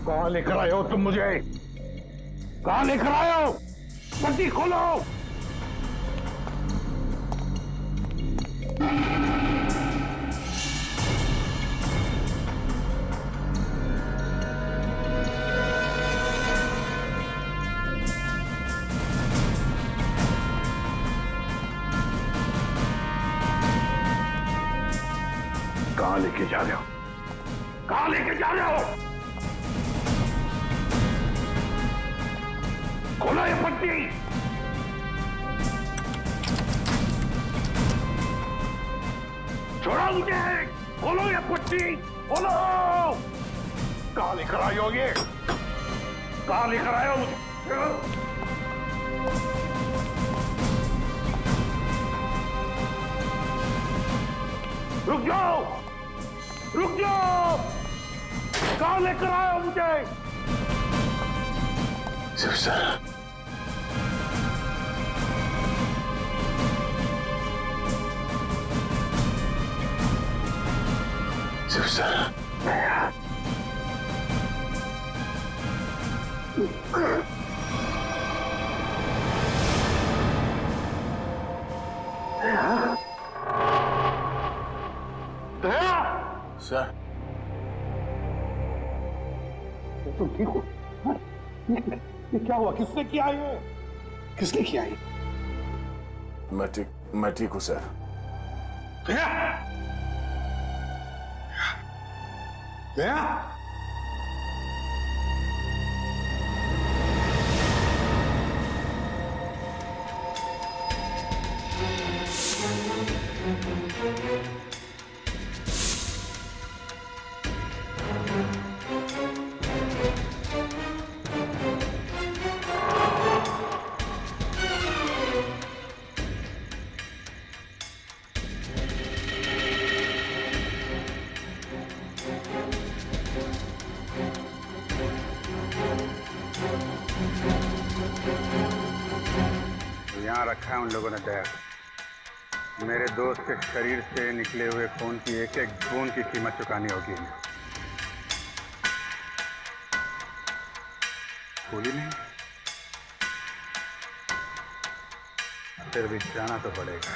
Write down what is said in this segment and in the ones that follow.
कहां लेकर आए हो तुम मुझे? कहां लेकर आए हो? पट्टी खोलो। कहां लेके जा रहे हो? कहां लेके जा रहे हो? खोलो ये पट्टी। छोड़ो मुझे। खोलो ये पट्टी। खोलो। कहां लेकर आए हो ये? कहां लेकर आए हो मुझे? रुक जाओ। रुक जाओ। कहां लेकर आए हो मुझे? सर सर तुम ठीक हो? हाँ? ये क्या हुआ? किसने किया ये? किसने किया ये? मैं ठीक हूं सर। गया? गया? यहाँ रखा है उन लोगों ने बैग। मेरे दोस्त के शरीर से निकले हुए खून की एक एक बूंद की कीमत चुकानी होगी इन्हें। भूली नहीं, फिर भी जाना तो पड़ेगा।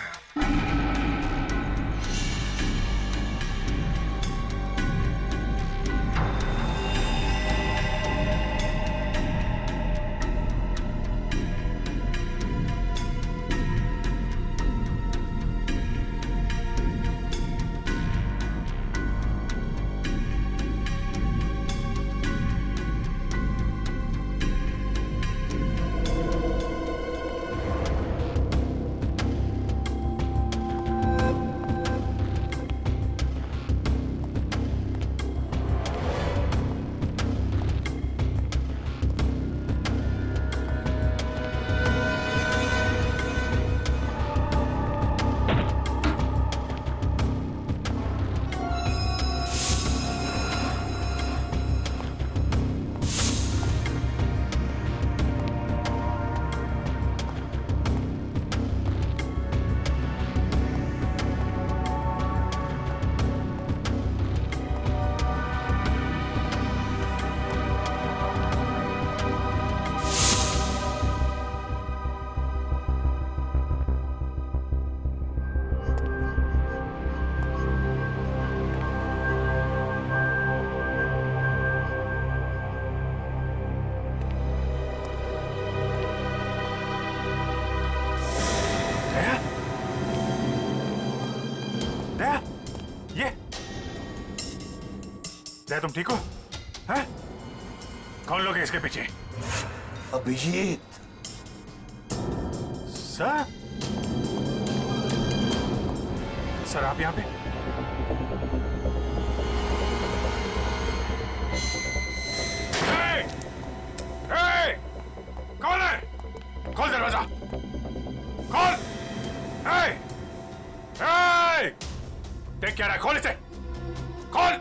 क्या तुम ठीक हो? हैं? कौन लोग हैं इसके पीछे? अभिजीत। सर? सर आप यहां पे? कौन है? खोल दरवाजा। खोल। देख क्या रहा है? खोल इसे। खोल।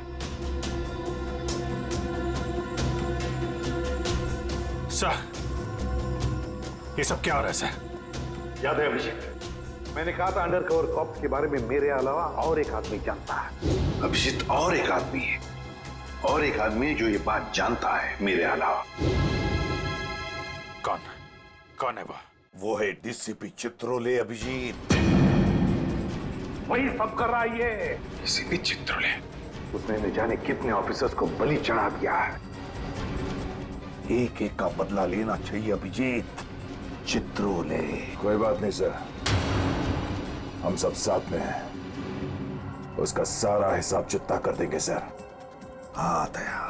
सर, ये सब क्या हो रहा है सर? याद है अभिषेक, मैंने कहा था अंडरकवर कॉप्स के बारे में मेरे अलावा और एक आदमी जानता है। अभिजीत और एक आदमी है और एक आदमी जो ये बात जानता है मेरे अलावा। कौन कौन है वो है डीसीपी चित्रोले अभिजीत। वही सब कर रहा है ये। डीसीपी चित्रोले। उसने न जाने कितने ऑफिसर्स को बलि चढ़ा दिया है। एक एक का बदला लेना चाहिए अभिजीत। चित्रोले। कोई बात नहीं सर, हम सब साथ में हैं। उसका सारा हिसाब चुकता कर देंगे सर। हाँ दया।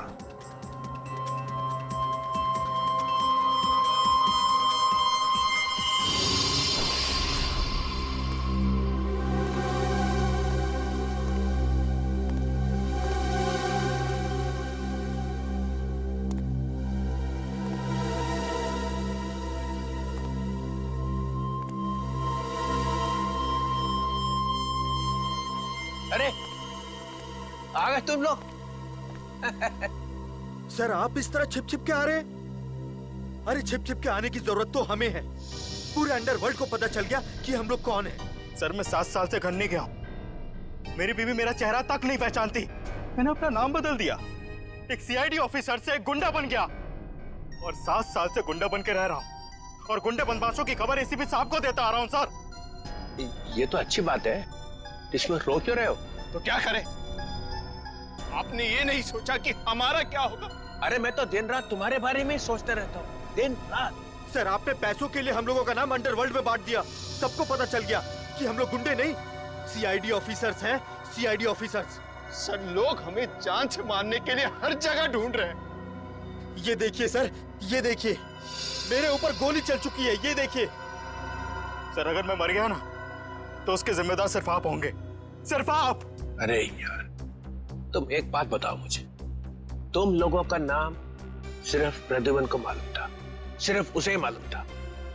अरे आ गए तुम लोग। सर आप इस तरह छिप छिप के आ रहे हैं? अरे छिप छिप के आने की जरूरत तो हमें है। पूरे अंडरवर्ल्ड को पता चल गया कि हम लोग कौन हैं। सर मैं 7 साल से घर नहीं गया हूं। मेरी बीवी मेरा चेहरा तक नहीं पहचानती। मैंने अपना नाम बदल दिया, एक सीआईडी ऑफिसर से एक गुंडा बन गया और 7 साल से गुंडा बन के रह रहा हूं और गुंडे बदमाशों की खबर एसीपी साहब को देता आ रहा हूं। सर ये तो अच्छी बात है, इसमें रो क्यों रहे हो? तो क्या करें? आपने ये नहीं सोचा कि हमारा क्या होगा? अरे मैं तो दिन रात तुम्हारे बारे में ही सोचते रहता हूँ, दिन रात। सर आपने पैसों के लिए हम लोगों का नाम अंडरवर्ल्ड में बांट दिया। सबको पता चल गया कि हम लोग गुंडे नहीं, सीआईडी ऑफिसर्स हैं। CID officers. सर लोग हमें जान से मारने के लिए हर जगह ढूंढ रहे हैं। ये देखिए सर, ये देखिए मेरे ऊपर गोली चल चुकी है। ये देखिए सर अगर मैं मर गया ना तो उसके जिम्मेदार सिर्फ आप होंगे, सिर्फ आप। अरे यार तुम एक बात बताओ मुझे, तुम लोगों का नाम सिर्फ प्रद्युमन को मालूम था, सिर्फ उसे ही मालूम था।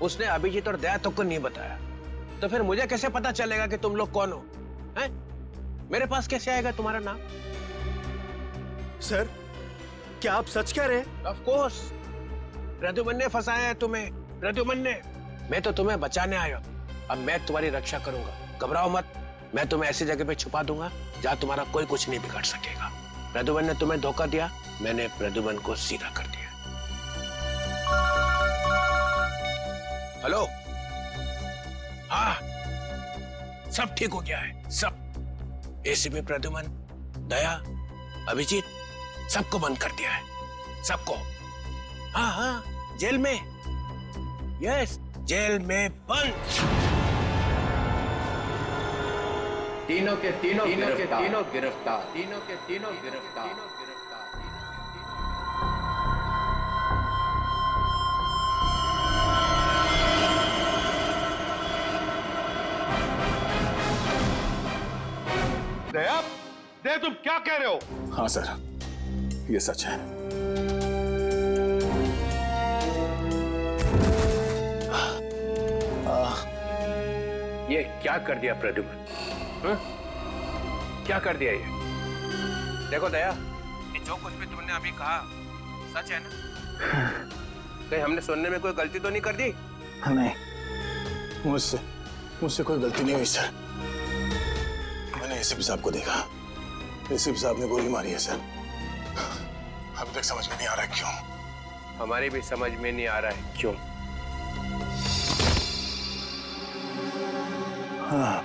उसने अभिजीत और दया तक को नहीं बताया, तो फिर मुझे कैसे पता चलेगा कि तुम लोग कौन हो? हैं? मेरे पास कैसे आएगा तुम्हारा नाम? सर क्या आप सच कह रहे हैं? ऑफ कोर्स प्रद्युमन ने फंसाया है तुम्हें, प्रद्युमन ने। मैं तो तुम्हें बचाने आया हूं, अब मैं तुम्हारी रक्षा करूंगा। घबराओ मत, मैं तुम्हें ऐसी जगह पे छुपा दूंगा जहां तुम्हारा कोई कुछ नहीं बिगाड़ सकेगा। प्रद्युमन ने तुम्हें धोखा दिया, मैंने प्रद्युमन को सीधा कर दिया। हेलो, हाँ सब ठीक हो गया है, सब। एसीपी प्रद्युमन, दया, अभिजीत सबको बंद कर दिया है, सबको। हाँ हाँ जेल में, यस जेल में बंद। तीनों के तीनों गिरफ्तार। दया, दया तुम क्या कह रहे हो? हाँ सर, ये सच है। ये क्या कर दिया प्रद्युमन? क्या कर दिया ये? देखो दया, ये जो कुछ भी तुमने अभी कहा सच है ना? कहीं हमने सुनने में कोई गलती तो नहीं कर दी? नहीं, मुझसे कोई गलती नहीं हुई सर। मैंने एसीपी साहब को देखा, एसीपी साहब ने गोली मारी है सर। अभी तक समझ में नहीं आ रहा क्यों। हमारी भी समझ में नहीं आ रहा है क्यों। हाँ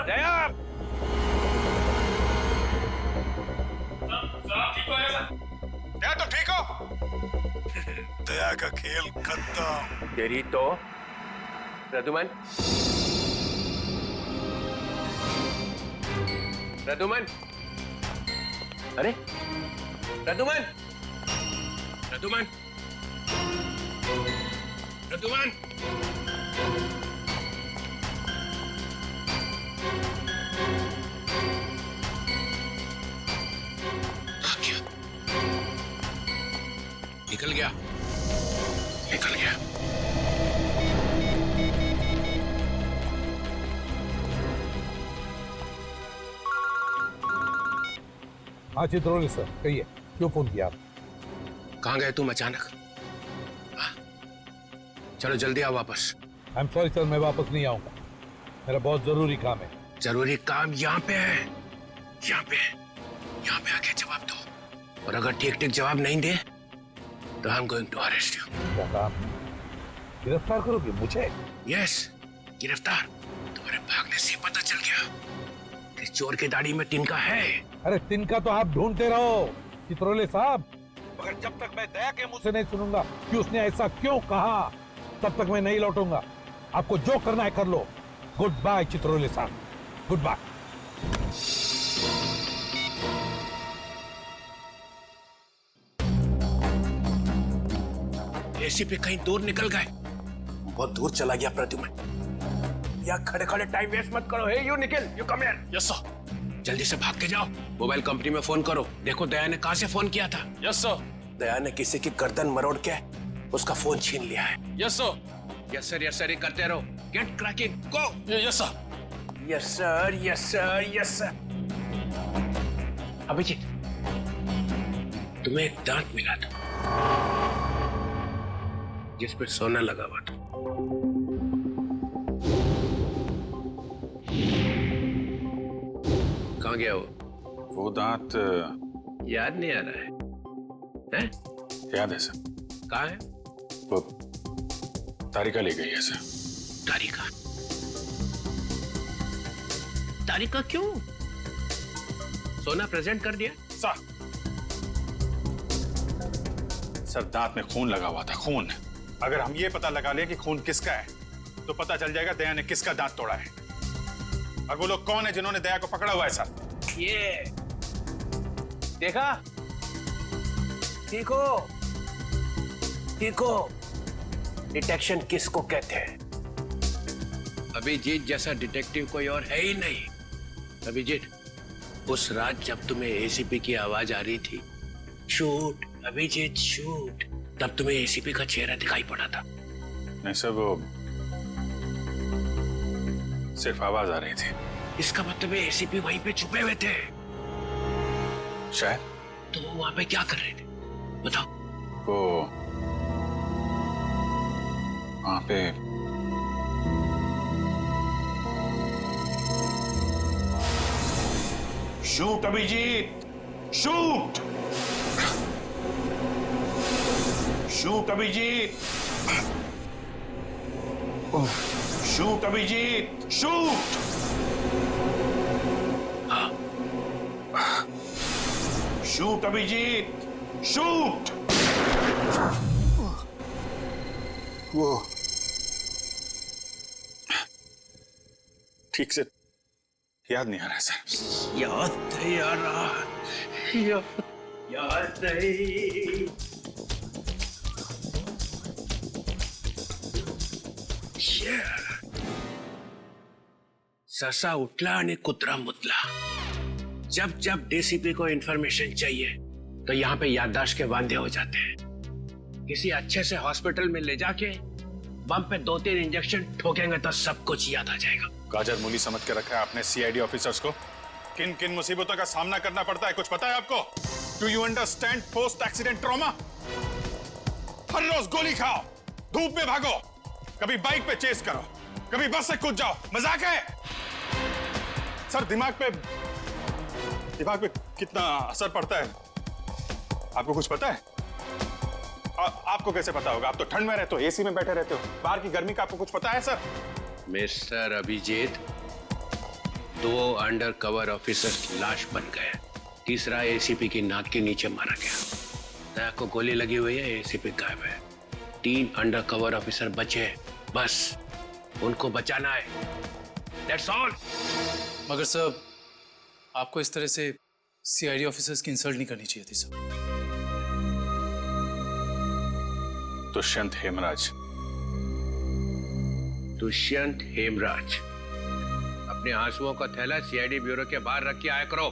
दया, क्या तुम ठीक हो? दया का खेल खत्म। तेरी तो प्रद्युमन, प्रद्युमन, अरे प्रद्युमन, प्रद्युमन, प्रद्युमन, निकल गया, निकल गया। हाँ चित्रोले सर, कहिए क्यों फोन किया आप? कहाँ गए तुम अचानक? हाँ? चलो जल्दी आओ वापस। आई एम सॉरी सर, मैं वापस नहीं आऊंगा, मेरा बहुत जरूरी काम है। जरूरी काम यहाँ पे है, यहाँ पे, यहाँ पे आके जवाब दो, और अगर ठीक ठीक जवाब नहीं दे तो I am going to arrest you. क्या काम? गिरफ्तार करोगे मुझे? यस, गिरफ्तार। तुम्हारे भागने से पता चल गया कि चोर की दाढ़ी में तिनका है। अरे तिनका तो आप ढूंढते रहो चित्रोले साहब, मगर जब तक मैं दया के मुंह से नहीं सुनूंगा कि उसने ऐसा क्यों कहा, तब तक मैं नहीं लौटूंगा। आपको जो करना है कर लो। गुड बाय चित्रोले साहब, गुड बाय। एसीपी कहीं दूर निकल गए, बहुत दूर चला गया प्रद्युमन। या खड़े खड़े टाइम वेस्ट मत करो। Hey you Nikhil, you come here. Yes sir. जल्दी से भाग के जाओ, मोबाइल कंपनी में फोन करो, देखो दया ने कहां से फोन किया था। Yes sir. दया ने किसी की गर्दन मरोड़ के उसका फोन छीन लिया है। Yes sir. Yes sir, yes sir, ये करते रहो। Get cracking, go. Yes sir, yes sir, yes sir, yes sir. Abhijeet, तुम्हें एक दांत मिला था जिस पे सोना लगा हुआ था। कहाँ गया वो दांत याद नहीं आ रहा है? याद है सर। कहाँ है? वो तारिका ले गई है सर। तारिका? तारिका क्यों? सोना प्रेजेंट कर दिया? सर दांत में खून लगा हुआ था, खून। अगर हम ये पता लगा ले कि खून किसका है तो पता चल जाएगा दया ने किसका दांत तोड़ा है, और वो लोग कौन है जिन्होंने दया को पकड़ा हुआ है सर। ये देखा? देखो, देखो, डिटेक्शन किसको कहते हैं? अभिजीत जैसा डिटेक्टिव कोई और है ही नहीं। अभिजीत, उस रात जब तुम्हें एसीपी की आवाज आ रही थी, शूट अभिजीत शूट, तब तुम्हें एसीपी का चेहरा दिखाई पड़ा था। नहीं सर, वो सिर्फ आवाज आ रही थी। इसका मतलब है एसीपी वहीं पे छुपे हुए थे। शायद। तो वो वहां पे क्या कर रहे थे बताओ? वो वहां पे shoot Abhijit, shoot, shoot Abhijit, shoot Abhijit, shoot. Shoot Abhijit, shoot. वो ठीक से याद नहीं आ रहा सर। याद नहीं आ रहा, याद नहीं। ससा उठला आणि कुत्रा मुतला। जब जब डीसीपी को इंफॉर्मेशन चाहिए तो यहाँ पे याददाश्त के वांदे हो जाते हैं। किसी अच्छे से हॉस्पिटल में ले जाके बम पे 2-3 इंजेक्शन ठोकेंगे तो सब कुछ याद आ जाएगा। गाजर मूली समझ के रखा है आपने सीआईडी ऑफिसर्स को। किन किन मुसीबतों का सामना करना पड़ता है कुछ पता है आपको? Do you understand post accident trauma? हर रोज गोली खाओ, धूप में भागो, कभी बाइक पे चेस करो, कभी बस से कूद जाओ, मजाक है? सर दिमाग पे कितना असर पड़ता है आपको कुछ पता है? आपको कैसे पता होगा? आप तो ठंड में रहते हो, एसी में बैठे रहते हो, बाहर की गर्मी का आपको कुछ पता है sir? Mister Abhijit, 2 undercover officers लाश बन गए, तीसरा एसीपी की नाक के नीचे मारा गया। दया को गोली लगी हुई है, एसीपी गायब है। 3 अंडर कवर ऑफिसर बचे, बस उनको बचाना है। That's all. मगर सर, आपको इस तरह से सीआईडी ऑफिसर्स की इंसल्ट नहीं करनी चाहिए थी सर। दुष्यंत हेमराज। दुष्यंत हेमराज, अपने आंसुओं का थैला सीआईडी ब्यूरो के बाहर रख के आया करो।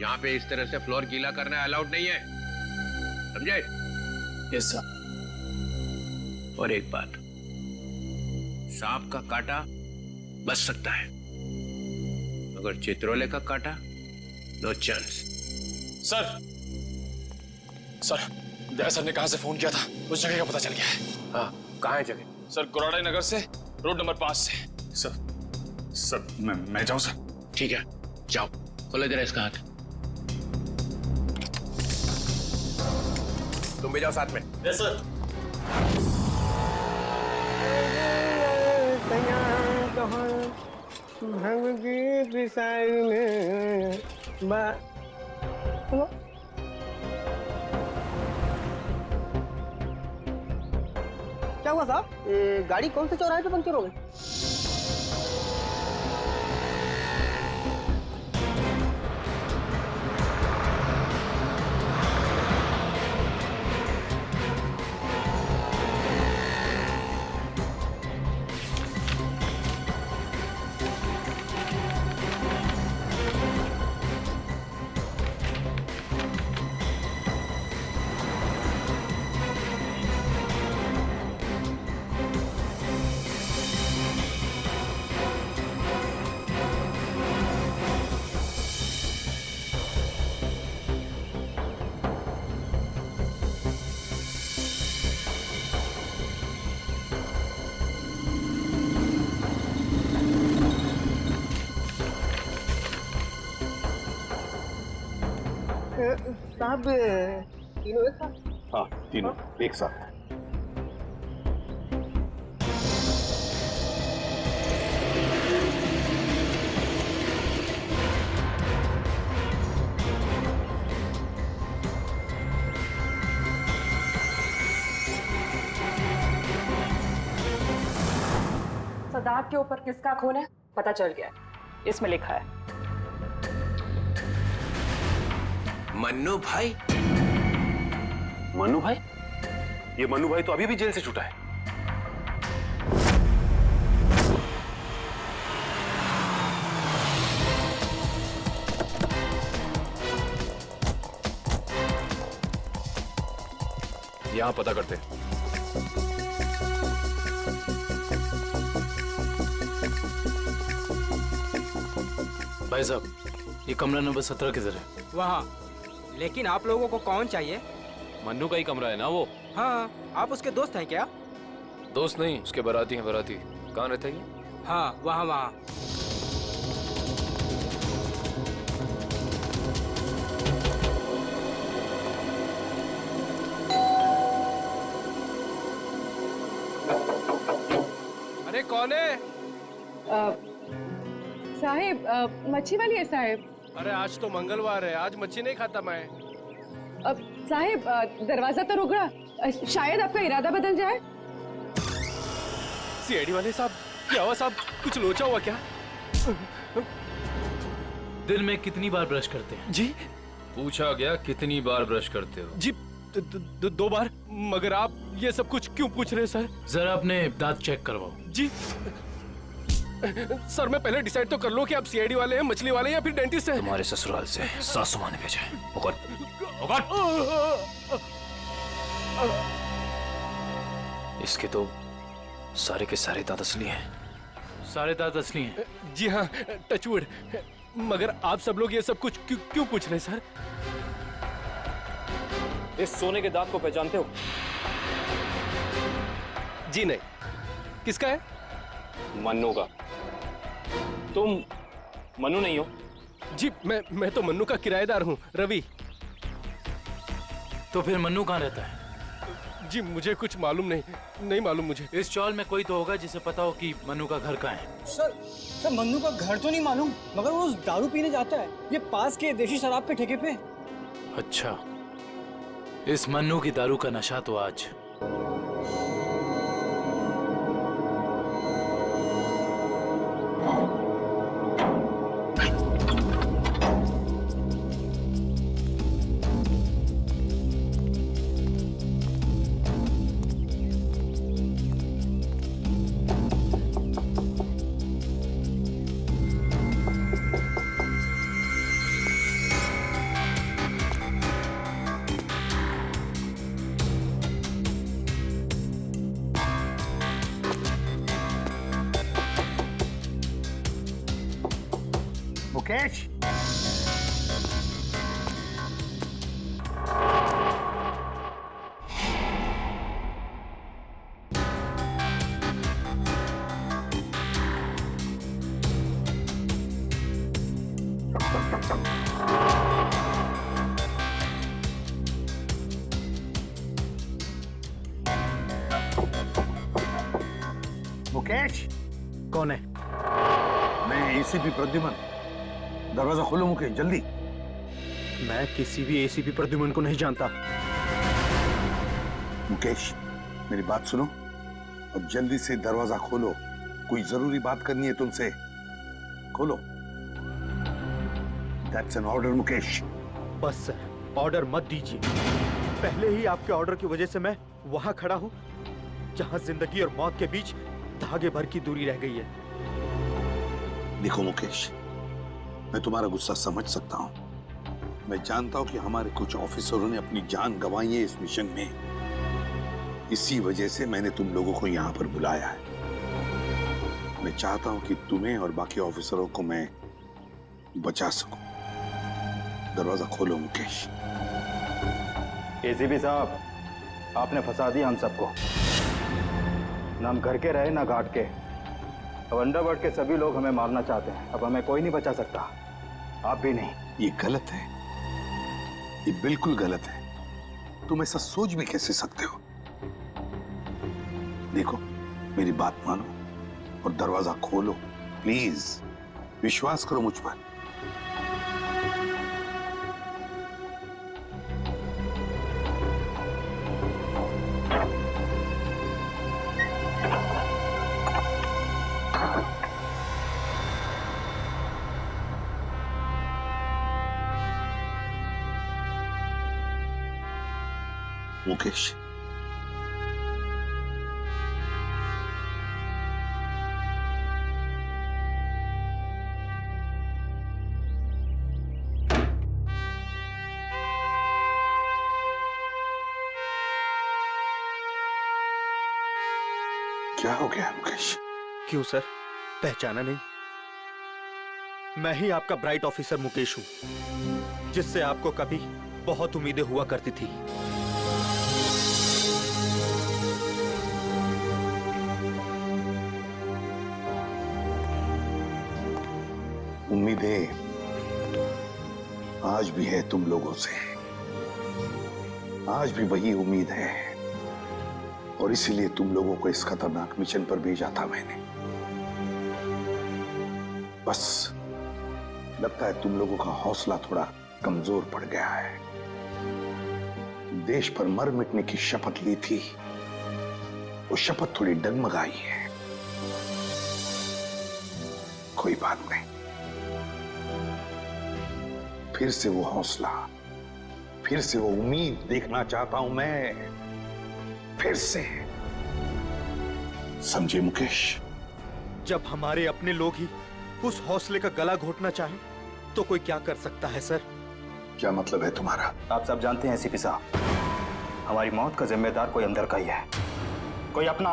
यहाँ पे इस तरह से फ्लोर गीला करना अलाउड नहीं है, समझे? Yes sir. और एक बात, सांप का काटा बच सकता है, मगर चित्रोले का काटा नो चांस। सर दया सर ने कहां से फोन किया था, उस जगह का पता चल गया है। हाँ, कहाँ है जगह? सर गुराड़े नगर से, रोड नंबर 5 से। सर मैं जाऊं सर? ठीक है, जाओ, खोले जरा इसका हाथ। तुम भी जाओ साथ में। Yes sir. क्या हुआ साहब? गाड़ी कौन से चौराहे पे पंक्चर हो गई? साहब तीनों एक साथ? हाँ, तीनों एक साथ। सदाब के ऊपर किसका खून है पता चल गया, इसमें लिखा है मन्नू भाई। मन्नू भाई? ये मन्नू भाई तो अभी भी जेल से छूटा है। यहां पता करते। भाई साहब, ये कमरा नंबर 17 किधर है? वहाँ। लेकिन आप लोगों को कौन चाहिए? मन्नू का ही कमरा है ना वो? हाँ, आप उसके दोस्त हैं क्या? दोस्त नहीं, उसके बाराती हैं। बाराती कहाँ रहता है ये? हाँ, वहाँ वहाँ। अरे कौन है? साहिब, मच्छी वाली है साहिब। अरे आज तो मंगलवार है, आज मच्छी नहीं खाता मैं। साहिब, दरवाजा तो रुक रहा, शायद आपका इरादा बदल जाए। सीआईडी वाले साहब, क्या हुआ साहब? कुछ लोचा हुआ क्या? दिन में कितनी बार ब्रश करते हैं? जी पूछा गया कितनी बार ब्रश करते हो? जी 2 बार। मगर आप ये सब कुछ क्यों पूछ रहे हैं सर? जरा अपने दांत चेक करवाओ। जी सर, मैं पहले डिसाइड तो कर लो कि आप सीआईडी वाले हैं, मछली वाले हैं या फिर डेंटिस्ट हैं। तुम्हारे ससुराल से सासू माँ ने भेजा है। इसके तो सारे के सारे दांत असली हैं। सारे दांत असली हैं? जी हाँ, टचवुड। मगर आप सब लोग ये सब कुछ क्यों पूछ रहे हैं सर? इस सोने के दांत को पहचानते हो? जी नहीं। किसका है? मन्नू का। तुम मन्नू नहीं हो? जी मैं तो मन्नू का किराएदार हूँ, रवि। तो फिर मन्नू कहाँ रहता है? जी मुझे कुछ मालूम नहीं मालूम मुझे। इस चौल में कोई तो होगा जिसे पता हो कि मन्नू का घर कहाँ है। सर मन्नू का घर तो नहीं मालूम, मगर वो दारू पीने जाता है, ये पास के देशी शराब के ठेके पे। अच्छा, इस मन्नू की दारू का नशा तो आज मुकेश, मुकेश। कौन है? मैं एसीपी प्रद्युमन। दरवाजा खोलो मुकेश, जल्दी। मैं किसी भी एसीपी प्रद्युमन को नहीं जानता। मुकेश, मेरी बात सुनो और जल्दी से दरवाजा खोलो। कोई जरूरी बात करनी है तुमसे। खोलो। That's an order, Mukesh. बस सर, ऑर्डर मत दीजिए। पहले ही आपके ऑर्डर की वजह से मैं वहां खड़ा हूं जहां जिंदगी और मौत के बीच धागे भर की दूरी रह गई है। देखो मुकेश, मैं तुम्हारा गुस्सा समझ सकता हूं। मैं जानता हूं कि हमारे कुछ ऑफिसरों ने अपनी जान गंवाई है इस मिशन में। इसी वजह से मैंने तुम लोगों को यहां पर बुलाया है। मैं चाहता हूं कि तुम्हें और बाकी ऑफिसरों को मैं बचा सकूं। दरवाजा खोलो मुकेश। एसीपी साहब, आपने फंसा दिया हम सबको। ना हम घर के रहे ना घाट के। अब अंडरवर्ल्ड के सभी लोग हमें मारना चाहते हैं। अब हमें कोई नहीं बचा सकता, आप भी नहीं। ये गलत है, ये बिल्कुल गलत है। तुम ऐसा सोच भी कैसे सकते हो? देखो, मेरी बात मानो और दरवाजा खोलो प्लीज। विश्वास करो मुझ पर। मुकेश, क्या हो गया मुकेश? क्यों सर, पहचाना नहीं? मैं ही आपका ब्राइट ऑफिसर मुकेश हूं, जिससे आपको कभी बहुत उम्मीदें हुआ करती थी। उम्मीदें आज भी है तुम लोगों से। आज भी वही उम्मीद है और इसीलिए तुम लोगों को इस खतरनाक मिशन पर भेजा था मैंने। बस लगता है तुम लोगों का हौसला थोड़ा कमजोर पड़ गया है। देश पर मर मिटने की शपथ ली थी, वो शपथ थोड़ी डगमगाई है। कोई बात नहीं, फिर से वो हौसला, फिर से वो उम्मीद देखना चाहता हूं मैं, फिर से। समझे मुकेश? जब हमारे अपने लोग ही उस हौसले का गला घोटना चाहे तो कोई क्या कर सकता है सर? क्या मतलब है तुम्हारा? आप सब जानते हैं एसीपी साहब, हमारी मौत का जिम्मेदार कोई अंदर का ही है, कोई अपना।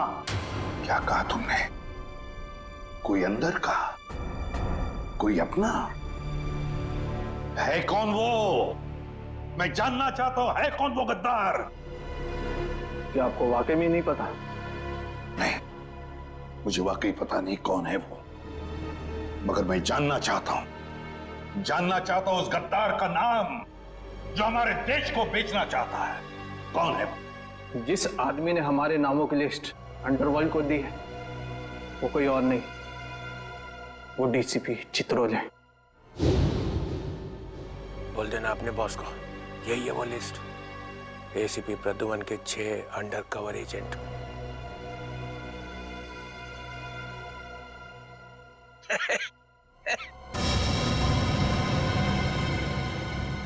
क्या कहा तुमने? कोई अंदर का, कोई अपना? है कौन वो? मैं जानना चाहता हूं, है कौन वो गद्दार? क्या आपको वाकई में नहीं पता? नहीं, मुझे वाकई पता नहीं कौन है वो, मगर मैं जानना चाहता हूं उस गद्दार का नाम जो हमारे देश को बेचना चाहता है। कौन है वो? जिस आदमी ने हमारे नामों की लिस्ट अंडरवर्ल्ड को दी है वो कोई और नहीं, वो डीसीपी चित्रोल है। बोल देना अपने बॉस को, यही है वो लिस्ट। एसीपी प्रद्युमन के 6 अंडरकवर एजेंट।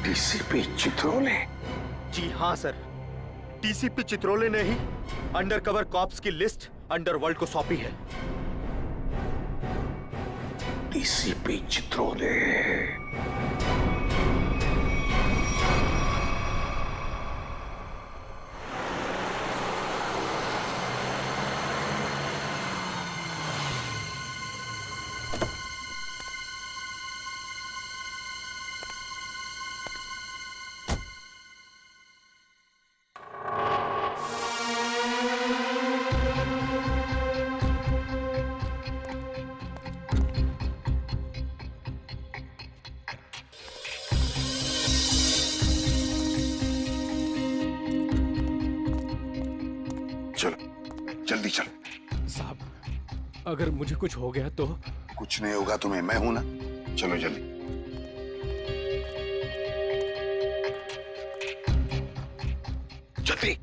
डीसीपी चित्रोले? जी हाँ सर, डीसीपी चित्रोले ने ही अंडरकवर कॉप्स की लिस्ट अंडरवर्ल्ड को सौंपी है। डीसीपी चित्रोले? जल्दी चल। साहब अगर मुझे कुछ हो गया तो? कुछ नहीं होगा तुम्हें, मैं हूं ना। चलो जल्दी। जल्दी।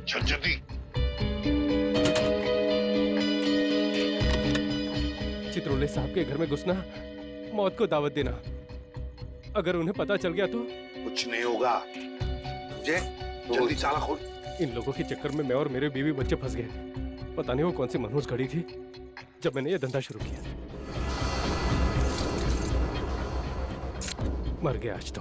चल जल्दी। चित्रोले साहब के घर में घुसना, मौत को दावत देना। अगर उन्हें पता चल गया तो? कुछ नहीं होगा, समझे? जल्दी ताला खोल। इन लोगों के चक्कर में मैं और मेरे बीवी बच्चे फंस गए। पता नहीं वो कौन सी मनहूस घड़ी थी जब मैंने ये धंधा शुरू किया। मर गया आज तो।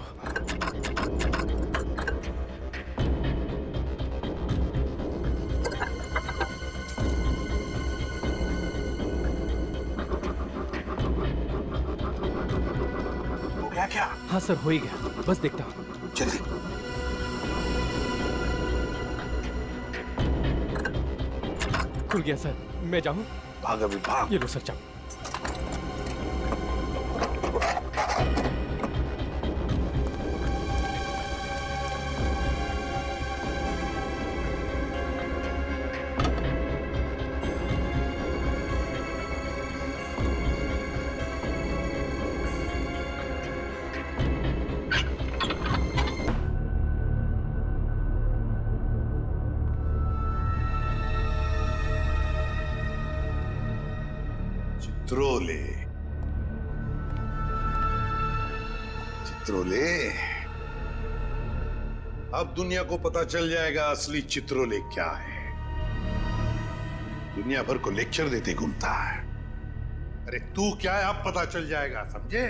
हो गया क्या? हाँ सर, हो ही गया। बस देखता हूँ। जल्दी। खुल गया सर। मैं जाऊँ? भाग अभी भाग। ये लो सर, जाओ। चित्रोले, चित्रोले, अब दुनिया को पता चल जाएगा असली चित्रोले क्या है। दुनिया भर को लेक्चर देते घूमता है। अरे तू क्या है, अब पता चल जाएगा, समझे?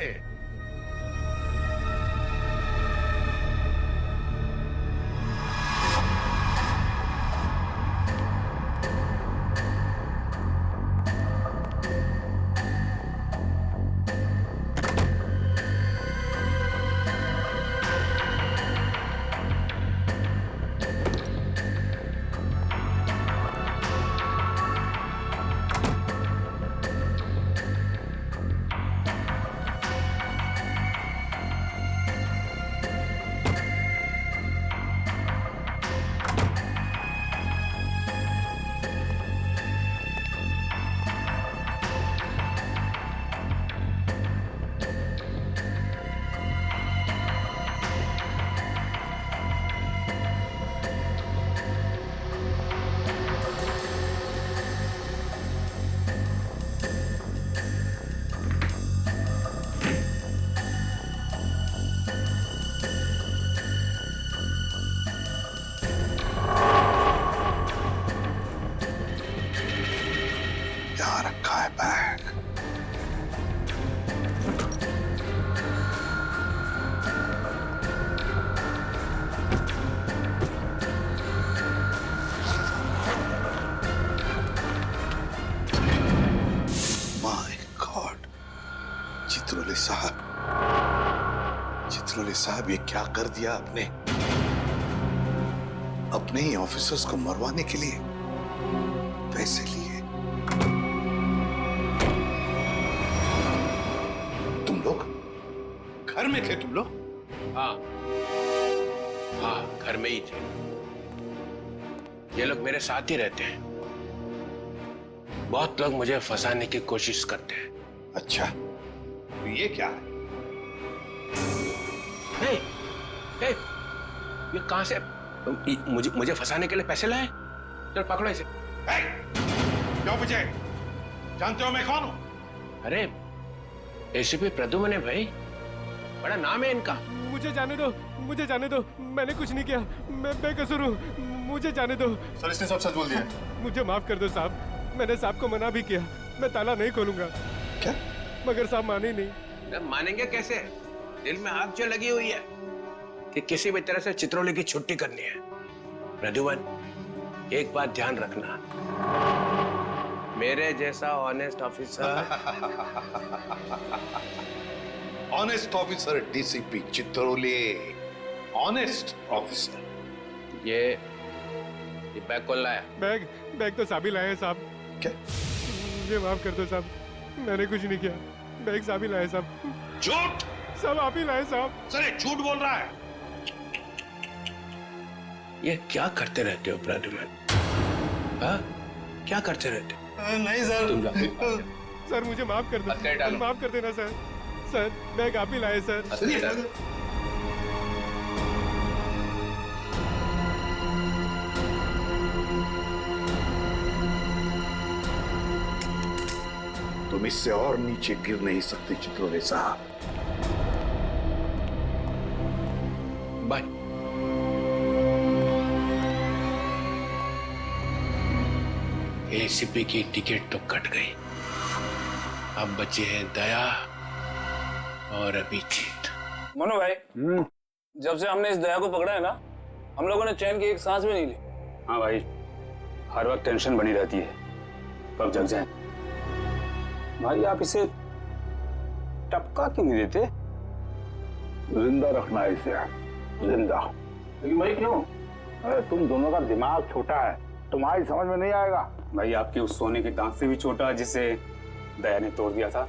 चित्रोले साहब, ये क्या कर दिया आपने? अपने ही ऑफिसर्स को मरवाने के लिए पैसे लिए। तुम लोग घर में थे? तुम लोग? हाँ हाँ, घर में ही थे। ये लोग मेरे साथ ही रहते हैं। बहुत लोग मुझे फंसाने की कोशिश करते हैं। अच्छा, तो ये क्या है? हे, हे, ये कहां से? मुझे फंसाने के लिए पैसे लाए? चल पकड़ो इसे। क्यों मुझे? जानते हो मैं कौन हूं? अरे एसीपी प्रद्युमन है भाई, बड़ा नाम है इनका। मुझे जाने दो, मुझे जाने दो। मैंने कुछ नहीं किया, मैं बेकसूर हूँ। मुझे जाने दो। सर, इसने सब सच बोल दिया। मुझे माफ कर दो साहब, मैंने साहब को मना भी किया। मैं ताला नहीं खोलूंगा। क्या? मगर साहब माने ही नहीं। मानेंगे कैसे? दिल में आग जो लगी हुई है कि किसी भी तरह से चित्रोले की छुट्टी करनी है। प्रद्युमन, एक बात ध्यान रखना, मेरे जैसा honest officer honest officer DCP Chitrole, honest officer. ये बैग कौन लाया? बैग तो साबिल लाए साहब। क्या? मुझे माफ कर दो साहब, मैंने कुछ नहीं किया। बैग साबिल लाए साहब। झूठ। सब आप ही लाए साहब। सर ये झूठ बोल रहा है। ये क्या करते रहते हो प्रद्युमन? हाँ, क्या करते रहते हो? नहीं सर। तुम जाओ। सर मुझे माफ कर दो, माफ कर देना सर। सर बैग आप ही लाए सर। तुम इससे और नीचे गिर नहीं सकते चित्रोले साहब। बाय। एसीपी की टिकट तो कट गई, अब बचे हैं दया और अभिजीत। मनु भाई, जब से हमने इस दया को पकड़ा है ना, हम लोगों ने चैन की एक सांस भी नहीं ली। हाँ भाई, हर वक्त टेंशन बनी रहती है, कब जग जाए। भाई आप इसे टपका क्यों नहीं देते? जिंदा रखना है इसे, जिंदा। लेकिन भाई क्यों? अरे तुम दोनों का दिमाग छोटा है, तुम्हारी समझ में नहीं आएगा। भाई आपके उस सोने के दांत से भी छोटा जिसे दया ने तोड़ दिया था।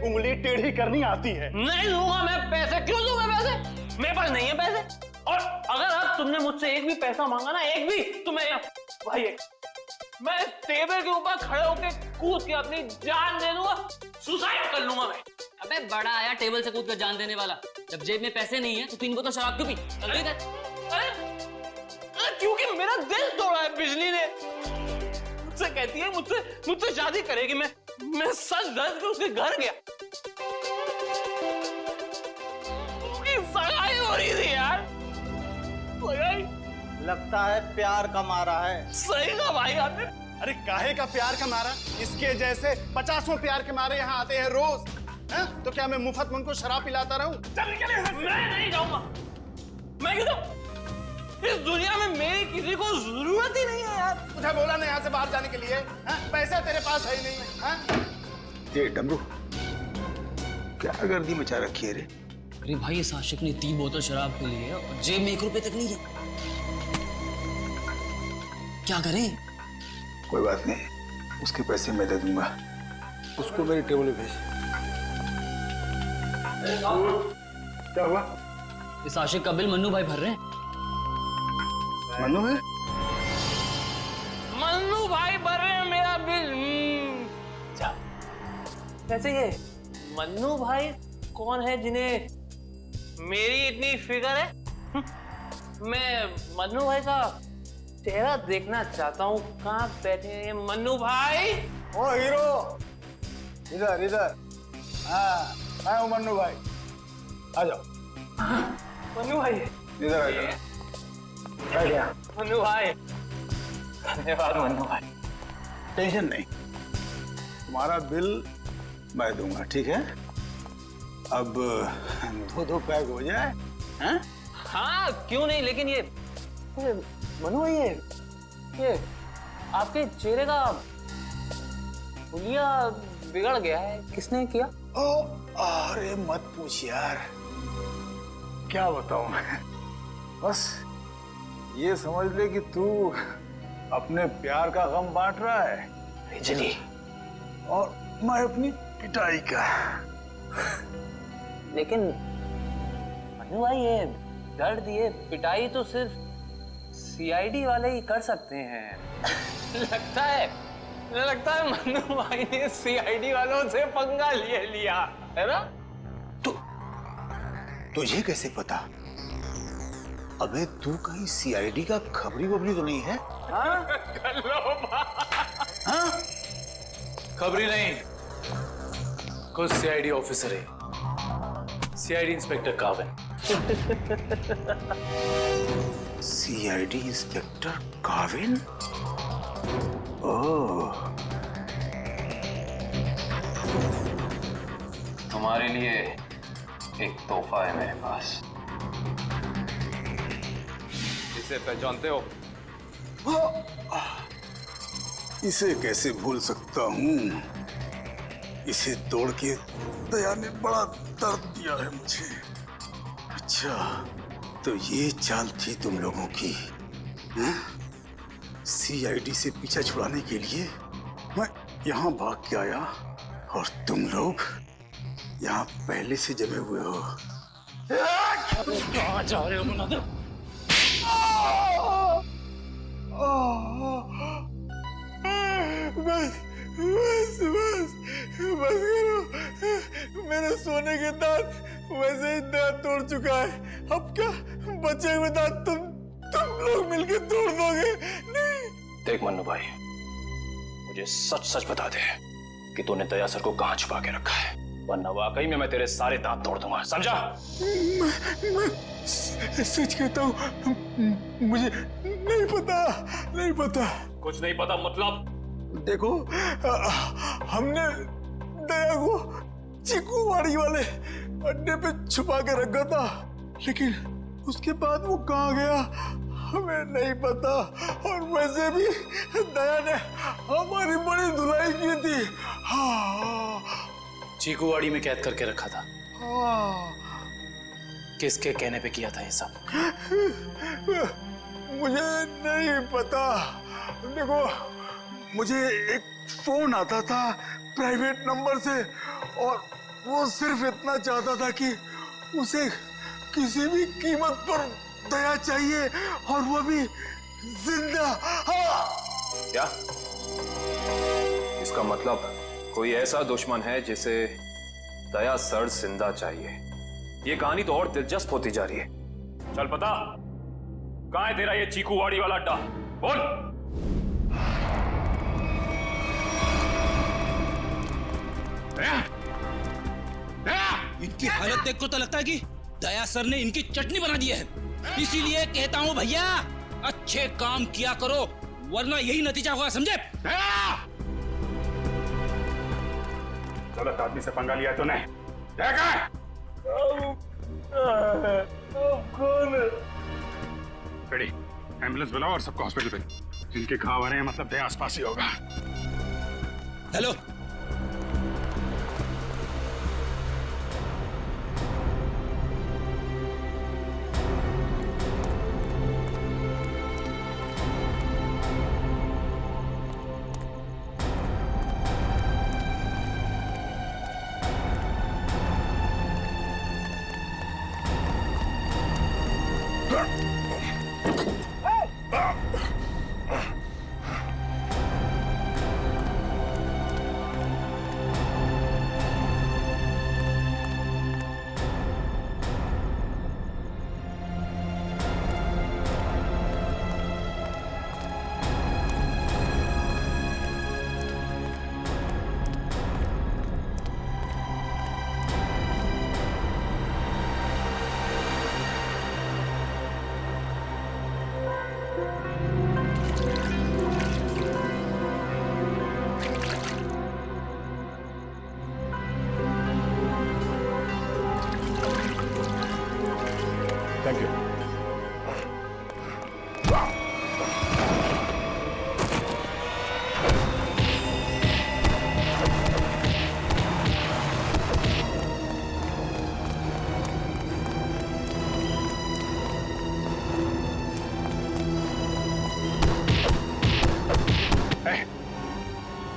उंगली टेढ़ी करनी आती है। नहीं दूंगा मैं पैसे। क्यों दूं मैं पैसे? मेरे पास नहीं है पैसे। और अगर अब तुमने मुझसे एक भी पैसा मांगा ना, एक भी, तो मैं टेबल के ऊपर खड़े होकर कूद के अपनी जान दे दूंगा, सुसाइड कर लूंगा मैं। अबे बड़ा आया टेबल से कूद कर जान देने वाला। जब जेब में पैसे नहीं है तो 3 बोतल शराब क्यों पी? क्योंकि मेरा दिल तोड़ा है बिजली ने। कहती है मुझसे शादी करेगी। मैं सच धज के उसके घर गया, उसकी सगाई हो रही थी यार। लगता है प्यार का मारा है। सही कहा भाई आपने। अरे काहे का प्यार का मारा? इसके जैसे 50 प्यार के मारे यहाँ आते हैं रोज। है? तो क्या मैं मुफ्त में उनको शराब पिलाता रहूं? चल निकल यहाँ से। मैं नहीं जाऊंगा। मैं क्यों? इस दुनिया में मेरी किसी को जरूरत ही नहीं है यार। तुझे बोला ना यहाँ से बाहर जाने के लिए। पैसा तेरे पास है ही नहीं। ये डमरू क्या गर्दी मचा रखी है रे? अरे भाई इस आशिक ने 3 बोतल शराब पी ली है और जेब में 1 रुपए तक नहीं है। क्या करें? कोई बात नहीं, उसके पैसे मैं दे दूंगा। उसको मेरे टेबल में भेज। क्या हुआ? इस आशिक का बिल मन्नू भाई भर रहे हैं। मन्नू है? मन्नू भाई भर रहे हैं मेरा बिल। वैसे ये मन्नू भाई कौन है जिन्हें मेरी इतनी फिक्र है? मैं मन्नू भाई का चेहरा देखना चाहता हूँ। कहाँ बैठे हैं मन्नू भाई? ओ हीरो, इधर इधर। हाँ, मैं हूँ मन्नू भाई। आ जाओ। मन्नू भाई इधर आ जाओ। बैठ जा। मन्नू भाई, धन्यवाद मन्नू भाई। टेंशन नहीं, तुम्हारा बिल मैं दूंगा, ठीक है? अब 2 पैक हो जाए। हैं? हाँ क्यों नहीं, लेकिन ये मनु भाई ये आपके चेहरे का हुलिया बिगड़ गया है, किसने किया? अरे मत पूछ यार, क्या बताऊं मैं। बस ये समझ ले कि तू अपने प्यार का गम बांट रहा है बिजली, और मैं अपनी पिटाई का। लेकिन मनु भाई ये दर्द, ये पिटाई तो सिर्फ सीआईडी वाले ही कर सकते हैं। लगता है मन्नू भाई ने सीआईडी वालों से पंगा लिया है ना? तुझे कैसे पता? अबे तू कहीं सीआईडी का खबरी वबरी तो नहीं है? हाँ? खबरी नहीं, कुछ सीआईडी ऑफिसर है, CID inspector Kavin. CID inspector Kavin? Oh, तुम्हारे लिए एक तोहफा है मेरे पास। इसे पहचानते हो? इसे कैसे भूल सकता हूँ? इसे तोड़ के दया ने बड़ा दर्द दिया है मुझे। अच्छा, तो ये चाल थी तुम लोगों की? सीआईडी से पीछा छुड़ाने के लिए मैं यहाँ भाग के आया और तुम लोग यहाँ पहले से जमे हुए हो। कहाँ जा रहे हो मुनादिर? बस करो, मेरे सोने के दांत वैसे ही दांत तोड़ चुका है। अब क्या बचे हुए दांत तुम लोग मिलके तोड़ दोगे? नहीं। देख मन्नू भाई, मुझे सच सच बता दे कि तूने दया सर को कहाँ छुपा के रखा है, वरना वाकई में मैं तेरे सारे दांत तोड़ दूंगा, समझा? मैं सच कहता हूँ, मुझे नहीं पता। कुछ नहीं पता मतलब? देखो, हमने दया को चीकूवाड़ी वाले अड्डे पे छुपा के रखा था, लेकिन उसके बाद वो कहाँ गया हमें नहीं पता। और वैसे भी दया ने हमारी बड़ी धुलाई की थी। हाँ, चीकूवाड़ी में कैद करके रखा था। हाँ। किसके कहने पे किया था ये सब? मुझे नहीं पता। देखो, मुझे एक फोन आता था प्राइवेट नंबर से, और वो सिर्फ इतना चाहता था कि उसे किसी भी कीमत पर दया चाहिए, और वो भी जिंदा। क्या इसका मतलब कोई ऐसा दुश्मन है जिसे दया सर जिंदा चाहिए? ये कहानी तो और दिलचस्प होती जा रही है। चल पता कहाँ है तेरा ये चीकूवाड़ी वाला अड्डा? बोल। इनकी हालत देख को तो लगता है कि दया सर ने इनकी चटनी बना दी है। इसीलिए कहता हूँ भैया, अच्छे काम किया करो, वरना यही नतीजा होगा, समझे? गलत आदमी से पंगा लिया तूने। बेटी, एम्बुलेंस बुलाओ और सबको हॉस्पिटल पे। जिनके घाव आ रहे हैं मतलब दया आसपास ही होगा। Hello, thank you.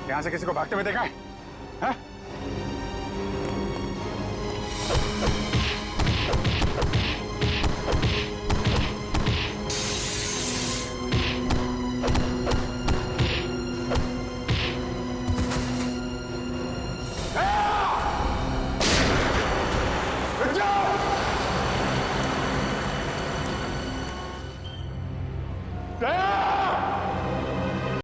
यहां से किसी को भागते हुए देखा है?